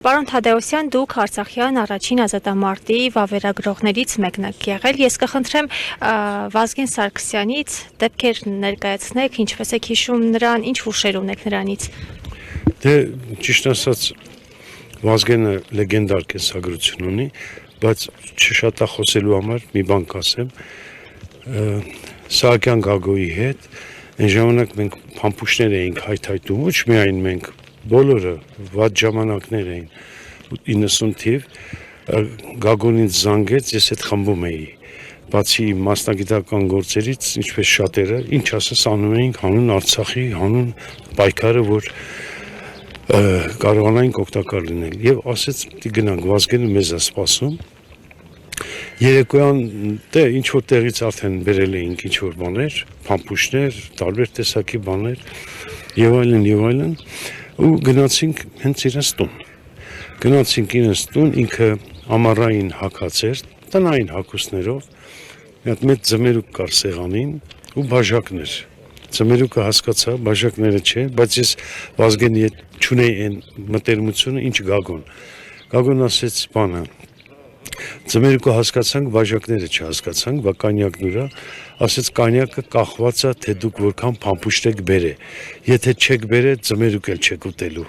Պարոն Թադեոսյան, դուք Արցախյան առաջին ազատամարտի վավերագրողներից մեկն եք եղել։ Ես կխնդրեմ Վազգեն Սարգսյանից դեպքեր ներկայացնեք, ինչպես եք հիշում նրան, ինչ հուշեր ունեք նրանից։ Դե ճիշտ ասած Վազգենը լեգենդար կենսագրություն ունի, բայց չշատախոսելու համար մի բան կասեմ։ Սահակյան Գագոյի հետ այն ժամանակ մենք փամփուշտներ էինք հայթայթում, ոչ միայն մենք, բոլորը վատ ժամանակներ էին 90 թիվ Գագոն ինձ զանգեց, ես այդ խմբում էի, բացի մասնագիտական գործերից, ինչպես շատերը, ինչ ասես անում էինք հանուն Արցախի, հանուն պայքարը, որ կարողանայինք օգտակար լինել, եւ ասեց պիտի գնանք, Վազգենը մեզ է սպասում։ Երեկոյան դե ինչ որ տեղից արդեն բերել էինք ինչ որ բաներ, փամփուշտներ, տարբեր տեսակի բաներ եւ այլն ու գնացինք հենց իրենց տուն։ Գնացինք իրենց տուն, ինքը ամառային հագած էր, տնային հագուստներով, մի հատ մեծ ձմերուկ կար սեղանին ու բաժակներ։ Ձմերուկը հասկացա, բաժակները չէ, բայց ես Վազգենի հետ չունեի այն մտերմությունը, ինչ Գագոն։ Գագոն ասեց բանը, ձմերուկը հասկացանք, բաժակները չհասկացանք, բա կանյակն ուրա, ասեց կանյակը կախված է, թե դուք որքան փամփուշտ եք բերե։ Եթե չեք բերե, ձմերուկ էլ չեք ուտելու։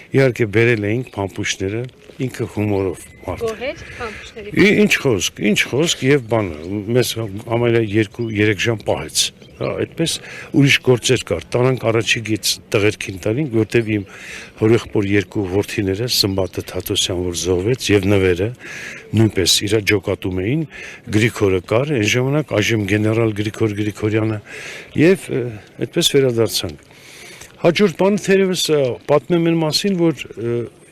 Իհարկե բերել էինք փամփուշտները, ինքը հումորով մարդ։ Գոհեր փամփուշտների։ Ինչ խոսք եւ բանը, մեզ ամենը 2-3 ժամ պահեց։ Հա, այդպես ուրիշ գործեր կար։ Տանանք առաջի գից տղերքին տանին, որտեվ իմ հորեղբոր երկու որդիները, Սմբատը Թադոսյան, որ զոհվեց, եւ նվերը նույնպես իր ջոկատում էին, Գրիգորը կար, այն ժամանակ այժմ գեներալ Գրիգոր Գրիգորյանը, եւ այդպես վերադարձանք։ Հաջորդ բանը թերևս պատմեմ այն մասին, որ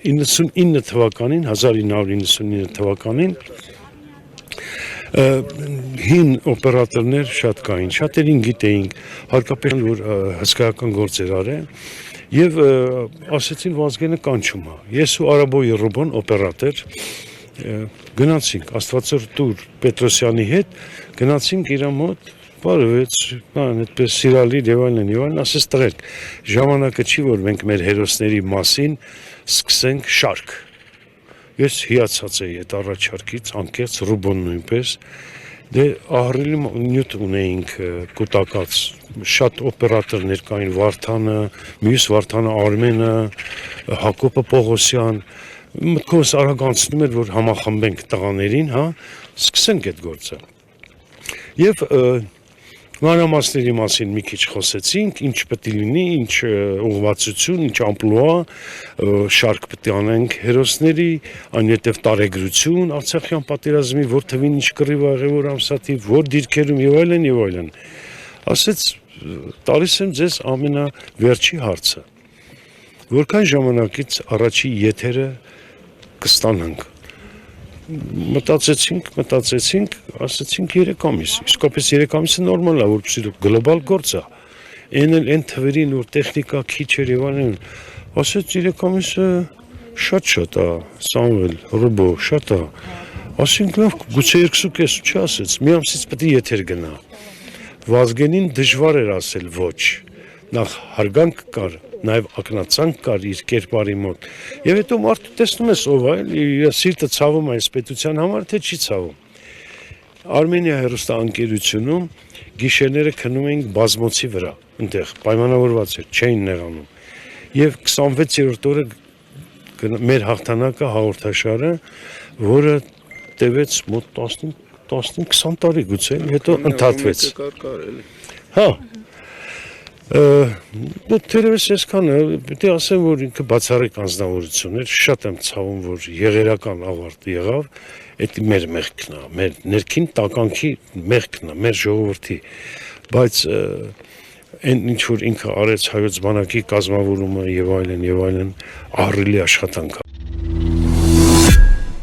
99 թվականին, 1999 թվականին հին օպերատորներ շատ կային, շատերին գիտեինք, հարկապես որ հսկայական գործեր արել, եւ ասեցին Վազգենը կանչում է։ Ես ու Արաբոյի Ռուբոն օպերատոր գնացինք Աստվածորտուր Պետրոսյանի հետ, գնացինք իր մոտ, բարևեց, այդպես սիրալիր եւ այլն, ասես տղերք, ժամանակը չի, որ մենք մեր հերոսների մասին սկսենք շարք։ Ես հիացած էի այդ առաջարկից, անկեղծ Ռուբոն նույնպես, դե ահռելի նյութ ունեինք կուտակած, շատ օպերատորներ կային, Վարդանը, մյուս Վարդանը Արմենը, Հակոբը Պողոսյան, մտքովս արագ անցնում էր, որ համախմբենք տղաներին, հա, սկսենք այդ գործը։ Եվ մանրամասների մասին մի քիչ խոսեցինք, ինչ պետք է լինի, ինչ ուղղվածություն, ինչ ամպլուա, շարք պետք է անենք հերոսների, այնուհետև տարեգրություն, Արցախյան պատերազմի, որ թվին ինչ կռիվ ա եղել, որ ամսաթիվ, որ դիրքերում եւ այլն։ Ասեց, տալիս եմ ձեզ ամենավերջի հարցը։ Որքան ժամանակից առաջի եթերը կստանանք։ Մտածեցինք, ասացինք 3 ամիս, իսկապես 3 ամիսը նորմալ է, որպեսզի գլոբալ գործ է, այն թվերին, որ տեխնիկա քիչ էր եւ այլն, ասեց 3 ամիսը շատ է, Սամվել, Ռուբո, շատ է, ասենք լավ, գուցե 2.5 չի ասեց, մի ամսից պետք է եթեր գնա, Վազգենին դժվար էր ասել ոչ, նախ հարգանք կար, նաև ակնածանք կար իր կերպարի մոտ։ Եվ հետո մարդու տեսնում ես ով է, իր սիրտը ցավում է այս պետության համար, թե չի ցավում։ Արմենիա հեռուստաընկերությունում գիշերները քնում էինք բազմոցի վրա, այնտեղ պայմանավորված էր, չէին նեղանում։ Եվ 26-րդ օրը մեր հաղթանակը հաղորդաշարը, որը տևեց մոտ 15-20 տարի գուցե, հետո ընդհատվեց։ Հա։ Թերևս այսքանը, պետք է ասեմ, որ ինքը բացառիկ անձնավորություն էր, շատ եմ ցավում, որ եղերական ավարտ եղավ, դա մեր մեղքն է, մեր ներքին տականքի մեղքն է, մեր ժողովրդի, բայց այն ինչ որ ինքը արեց հայոց բանակի կազմավորումը եւ այլն, ահռելի աշխատանք է։